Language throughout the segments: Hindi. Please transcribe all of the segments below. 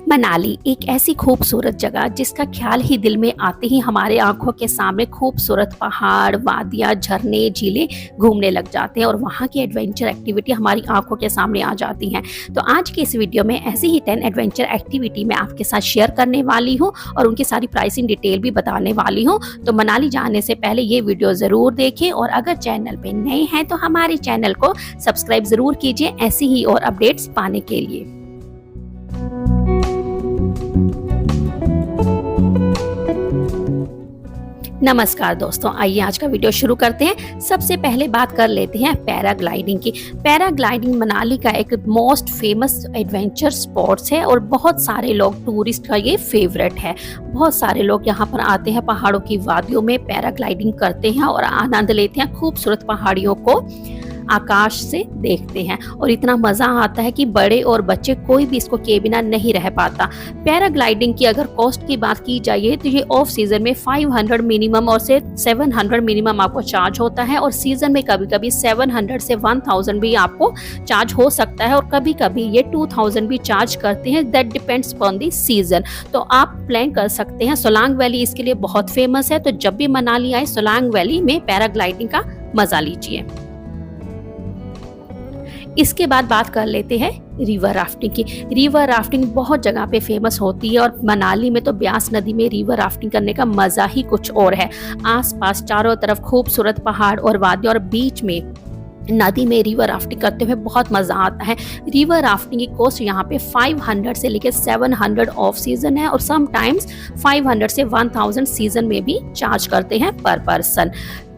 मनाली एक ऐसी खूबसूरत जगह जिसका ख्याल ही दिल में आते ही हमारे आंखों के सामने खूबसूरत पहाड़, वादियाँ, झरने, झीलें घूमने लग जाते हैं और वहाँ की एडवेंचर एक्टिविटी हमारी आंखों के सामने आ जाती हैं। तो आज के इस वीडियो में ऐसी ही 10 एडवेंचर एक्टिविटी मैं आपके साथ शेयर करने वाली हूँ और उनकी सारी प्राइसिंग डिटेल भी बताने वाली हूँ। तो मनाली जाने से पहले ये वीडियो ज़रूर देखें और अगर चैनल पे नए हैं तो हमारे चैनल को सब्सक्राइब ज़रूर कीजिए ऐसी ही और अपडेट्स पाने के लिए। नमस्कार दोस्तों, आइए आज का वीडियो शुरू करते हैं। सबसे पहले बात कर लेते हैं पैराग्लाइडिंग की। पैराग्लाइडिंग मनाली का एक मोस्ट फेमस एडवेंचर स्पॉट्स है और बहुत सारे लोग टूरिस्ट का ये फेवरेट है। बहुत सारे लोग यहाँ पर आते हैं, पहाड़ों की वादियों में पैराग्लाइडिंग करते हैं और आनंद लेते हैं, खूबसूरत पहाड़ियों को आकाश से देखते हैं और इतना मज़ा आता है कि बड़े और बच्चे कोई भी इसको किए बिना नहीं रह पाता। पैराग्लाइडिंग की अगर कॉस्ट की बात की जाए तो ये ऑफ सीज़न में 500 मिनिमम और से 700 मिनिमम आपको चार्ज होता है और सीज़न में कभी कभी 700 से 1000 भी आपको चार्ज हो सकता है और कभी कभी ये 2000 भी चार्ज करते हैं। That depends upon the season. तो आप प्लान कर सकते हैं। सोलांग वैली इसके लिए बहुत फेमस है, तो जब भी मनाली आए सोलांग वैली में पैराग्लाइडिंग का मज़ा लीजिए। इसके बाद बात कर लेते हैं रिवर राफ्टिंग की। रिवर राफ्टिंग बहुत जगह पे फेमस होती है और मनाली में तो ब्यास नदी में रिवर राफ्टिंग करने का मज़ा ही कुछ और है। आसपास चारों तरफ खूबसूरत पहाड़ और वादियाँ और बीच में नदी में रिवर राफ्टिंग करते हुए बहुत मज़ा आता है। रिवर राफ्टिंग की कॉस्ट यहाँ पे 500 से लेकर 700 ऑफ सीज़न है और समटाइम्स 500 से 1000 सीज़न में भी चार्ज करते हैं पर पर्सन।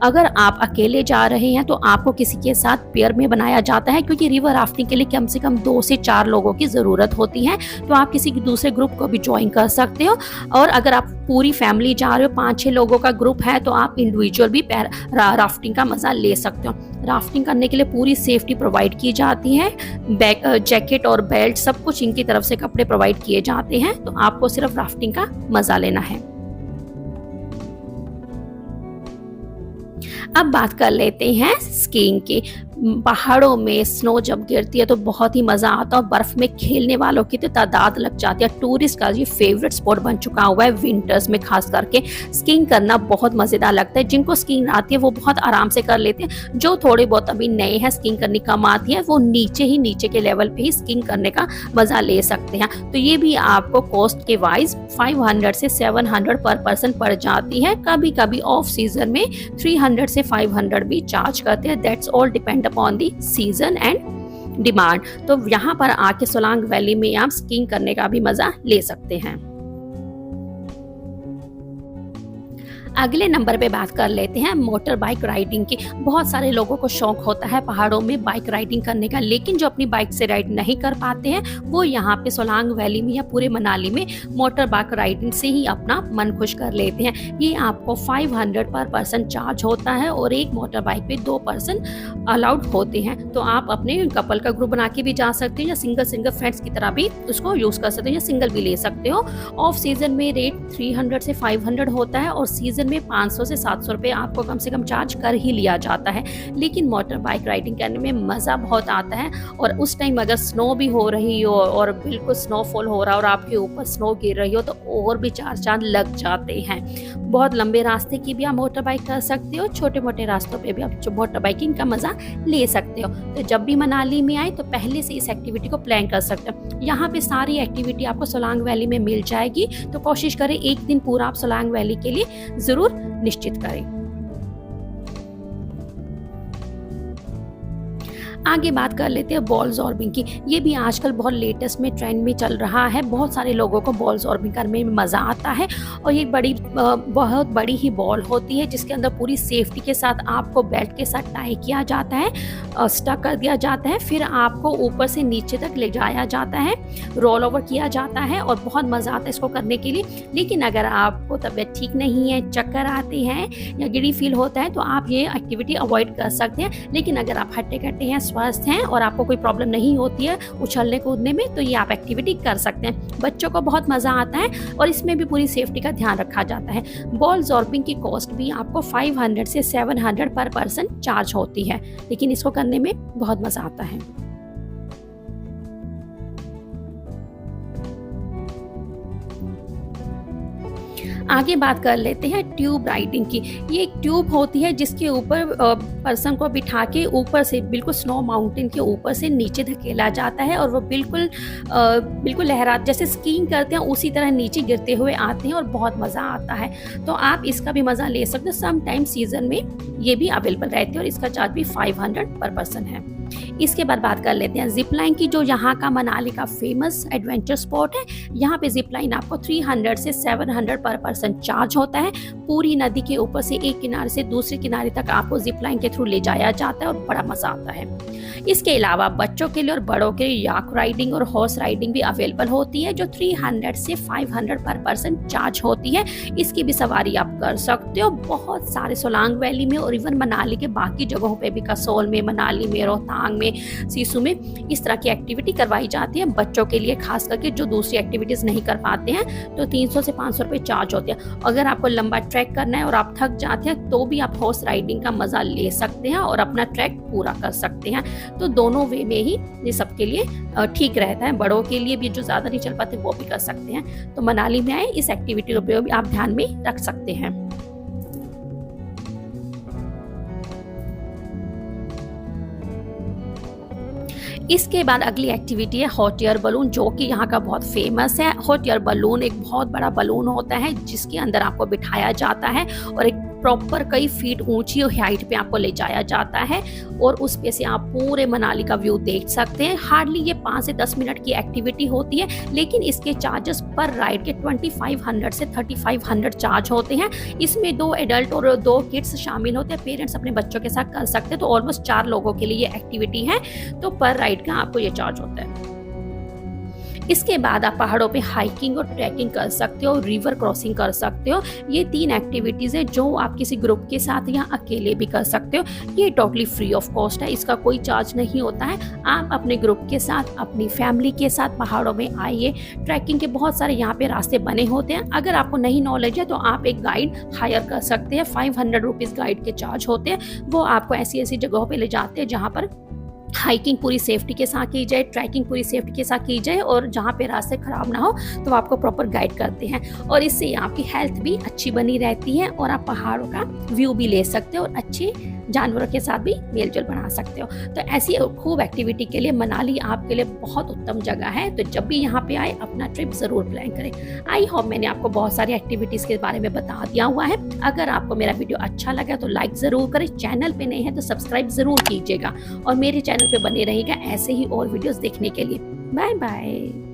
अगर आप अकेले जा रहे हैं तो आपको किसी के साथ पेयर में बनाया जाता है, क्योंकि रिवर राफ्टिंग के लिए कम से कम 2 से 4 लोगों की ज़रूरत होती है। तो आप किसी दूसरे ग्रुप को भी ज्वाइन कर सकते हो और अगर आप पूरी फैमिली जा रहे हो, 5-6 लोगों का ग्रुप है, तो आप इंडिविजुअल भी राफ्टिंग का मज़ा ले सकते हो। राफ्टिंग करने के लिए पूरी सेफ्टी प्रोवाइड की जाती है। बैक जैकेट और बेल्ट सब कुछ इनकी तरफ से कपड़े प्रोवाइड किए जाते हैं। तो आपको सिर्फ राफ्टिंग का मज़ा लेना है। अब बात कर लेते हैं स्कीइंग की। पहाड़ों में स्नो जब गिरती है तो बहुत ही मज़ा आता है और बर्फ़ में खेलने वालों की तो तादाद लग जाती है। टूरिस्ट का ये फेवरेट स्पॉट बन चुका हुआ है। विंटर्स में खास करके स्कीइंग करना बहुत मज़ेदार लगता है। जिनको स्कीइंग आती है वो बहुत आराम से कर लेते हैं। जो थोड़े बहुत अभी नए हैं, स्कीइंग करनी कम आती है, वो नीचे के लेवल पे ही स्कीइंग करने का मज़ा ले सकते हैं। तो ये भी आपको कॉस्ट के वाइज 500 से 700 पर पर्सन पड़ जाती है। कभी कभी ऑफ सीज़न में 300 से 500 भी चार्ज करते हैं। That's all depend upon the season and demand. तो यहाँ पर आके सोलांग वैली में आप स्कीइंग करने का भी मजा ले सकते हैं। अगले नंबर पे बात कर लेते हैं मोटर बाइक राइडिंग की। बहुत सारे लोगों को शौक होता है पहाड़ों में बाइक राइडिंग करने का, लेकिन जो अपनी बाइक से राइड नहीं कर पाते हैं वो यहाँ पे सोलांग वैली में या पूरे मनाली में मोटर बाइक राइडिंग से ही अपना मन खुश कर लेते हैं। ये आपको 500 पर पर्सन चार्ज होता है और एक मोटर बाइक पे 2 पर्सन अलाउड होते हैं। तो आप अपने कपल का ग्रुप बना के भी जा सकते हैं या सिंगल फ्रेंड्स की तरह भी उसको यूज़ कर सकते हो या सिंगल भी ले सकते हो। ऑफ सीजन में रेट 300 से 500 होता है और सीजन में 500 से 700 रुपये आपको कम से कम चार्ज कर ही लिया जाता है। लेकिन मोटर बाइक राइडिंग करने में मज़ा बहुत आता है और उस टाइम अगर स्नो भी हो रही हो और बिल्कुल स्नोफॉल हो रहा है और आपके ऊपर स्नो गिर रही हो तो और भी 4 चांद लग जाते हैं। बहुत लंबे रास्ते की भी आप मोटर बाइक कर सकते हो, छोटे मोटे रास्तों पे भी आप मोटर बाइकिंग का मज़ा ले सकते हो। तो जब भी मनाली में आए तो पहले से इस एक्टिविटी को प्लान कर सकते हो। यहाँ पे सारी एक्टिविटी आपको सोलांग वैली में मिल जाएगी, तो कोशिश करें एक दिन पूरा आप सोलांग वैली के लिए जरूर निश्चित करें। आगे बात कर लेते हैं बॉल जॉर्बिंग की। ये भी आजकल बहुत लेटेस्ट में ट्रेंड में चल रहा है। बहुत सारे लोगों को बॉल जॉर्बिंग करने में मज़ा आता है और ये बहुत बड़ी ही बॉल होती है जिसके अंदर पूरी सेफ्टी के साथ आपको बेल्ट के साथ टाई किया जाता है, स्टक कर दिया जाता है, फिर आपको ऊपर से नीचे तक ले जाया जाता है, रोल ओवर किया जाता है और बहुत मज़ा आता है इसको करने के लिए। लेकिन अगर आपको तबीयत ठीक नहीं है, चक्कर आते हैं या गिडी फील होता है तो आप ये एक्टिविटी अवॉइड कर सकते हैं। लेकिन अगर आप हट्टे कट्टे हैं, स्वस्थ हैं और आपको कोई प्रॉब्लम नहीं होती है उछलने कूदने में, तो ये आप एक्टिविटी कर सकते हैं। बच्चों को बहुत मज़ा आता है और इसमें भी पूरी सेफ्टी का ध्यान रखा जाता है। बॉल जॉर्बिंग की कॉस्ट भी आपको 500 से 700 पर पर्सन चार्ज होती है, लेकिन इसको करने में बहुत मज़ा आता है। आगे बात कर लेते हैं ट्यूब राइडिंग की। ये एक ट्यूब होती है जिसके ऊपर पर्सन को बिठा के ऊपर से बिल्कुल स्नो माउंटेन के ऊपर से नीचे धकेला जाता है और वो बिल्कुल लहरा जैसे स्कीइंग करते हैं उसी तरह नीचे गिरते हुए आते हैं और बहुत मज़ा आता है। तो आप इसका भी मज़ा ले सकते हो। सम टाइम सीज़न में ये भी अवेलेबल रहते हैं और इसका चार्ज भी 500 पर पर्सन है। इसके बाद बात कर लेते हैं जिप लाइन की, जो यहाँ का मनाली का फेमस एडवेंचर स्पॉट है। यहाँ पे जिप लाइन आपको 300 से 700 पर पर्सन चार्ज होता है। पूरी नदी के ऊपर से एक किनारे से दूसरे किनारे तक आपको जिप लाइन के थ्रू ले जाया जाता है और बड़ा मज़ा आता है। इसके अलावा बच्चों के लिए और बड़ों के लिए याक राइडिंग और हॉर्स राइडिंग भी अवेलेबल होती है, जो 300 से 500 पर पर्सन चार्ज होती है। इसकी भी सवारी आप कर सकते हो। बहुत सारे सोलांग वैली में और इवन मनाली के बाकी जगहों पे भी, कसोल में, मनाली में, रोहतांग में, सिसु में इस तरह की एक्टिविटी करवाई जाती है बच्चों के लिए, खास करके जो दूसरी एक्टिविटीज़ नहीं कर पाते हैं। तो 300 से 500 रुपये चार्ज होते हैं। अगर आपको लंबा ट्रैक करना है और आप थक जाते हैं तो भी आप हॉर्स राइडिंग का मज़ा ले सकते हैं और अपना ट्रैक पूरा कर सकते हैं। तो दोनों वे में ही ये सबके लिए ठीक रहता है। बड़ों के लिए भी जो ज़्यादा नहीं चल पाते वो भी कर सकते हैं। तो मनाली में आए इस एक्टिविटी को भी आप ध्यान में रख सकते हैं। इसके बाद अगली एक्टिविटी है हॉट एयर बलून, जो कि यहाँ का बहुत फेमस है। हॉट एयर बलून एक बहुत बड़ा बलून होता है जिसके अंदर आपको बिठाया जाता है और एक प्रॉपर कई फीट ऊंची हाइट पे आपको ले जाया जाता है और उस पे से आप पूरे मनाली का व्यू देख सकते हैं। हार्डली ये 5 से 10 मिनट की एक्टिविटी होती है, लेकिन इसके चार्जेस पर राइड के 2500 से 3500 चार्ज होते हैं। इसमें 2 एडल्ट और 2 किड्स शामिल होते हैं। पेरेंट्स अपने बच्चों के साथ कर सकते हैं। तो ऑलमोस्ट 4 लोगों के लिए ये एक्टिविटी है। तो पर राइड का आपको ये चार्ज होता है। इसके बाद आप पहाड़ों पे हाइकिंग और ट्रैकिंग कर सकते हो, रिवर क्रॉसिंग कर सकते हो। ये 3 एक्टिविटीज़ है जो आप किसी ग्रुप के साथ या अकेले भी कर सकते हो। ये टोटली फ्री ऑफ कॉस्ट है, इसका कोई चार्ज नहीं होता है। आप अपने ग्रुप के साथ, अपनी फैमिली के साथ पहाड़ों में आइए। ट्रैकिंग के बहुत सारे यहाँ पे रास्ते बने होते हैं। अगर आपको नहीं नॉलेज है तो आप एक गाइड हायर कर सकते हैं। 500 रुपीज़ गाइड के चार्ज होते हैं। वो आपको ऐसी ऐसी जगहों पर ले जाते हैं जहाँ पर हाइकिंग पूरी सेफ्टी के साथ की जाए, ट्रैकिंग पूरी सेफ्टी के साथ की जाए और जहाँ पे रास्ते ख़राब ना हो तो आपको प्रॉपर गाइड करते हैं। और इससे आपकी हेल्थ भी अच्छी बनी रहती है और आप पहाड़ों का व्यू भी ले सकते हो और अच्छे जानवरों के साथ भी मेलजोल बना सकते हो। तो ऐसी खूब एक्टिविटी के लिए मनाली आपके लिए बहुत उत्तम जगह है। तो जब भी यहाँ पे आए अपना ट्रिप ज़रूर प्लान करें। आई होप मैंने आपको बहुत सारी एक्टिविटीज़ के बारे में बता दिया हुआ है। अगर आपको मेरा वीडियो अच्छा लगा तो लाइक ज़रूर करें। चैनल पे नए हैं तो सब्सक्राइब ज़रूर कीजिएगा और मेरे चैनल पे बने रहिएगा ऐसे ही और वीडियोज़ देखने के लिए। Bye bye.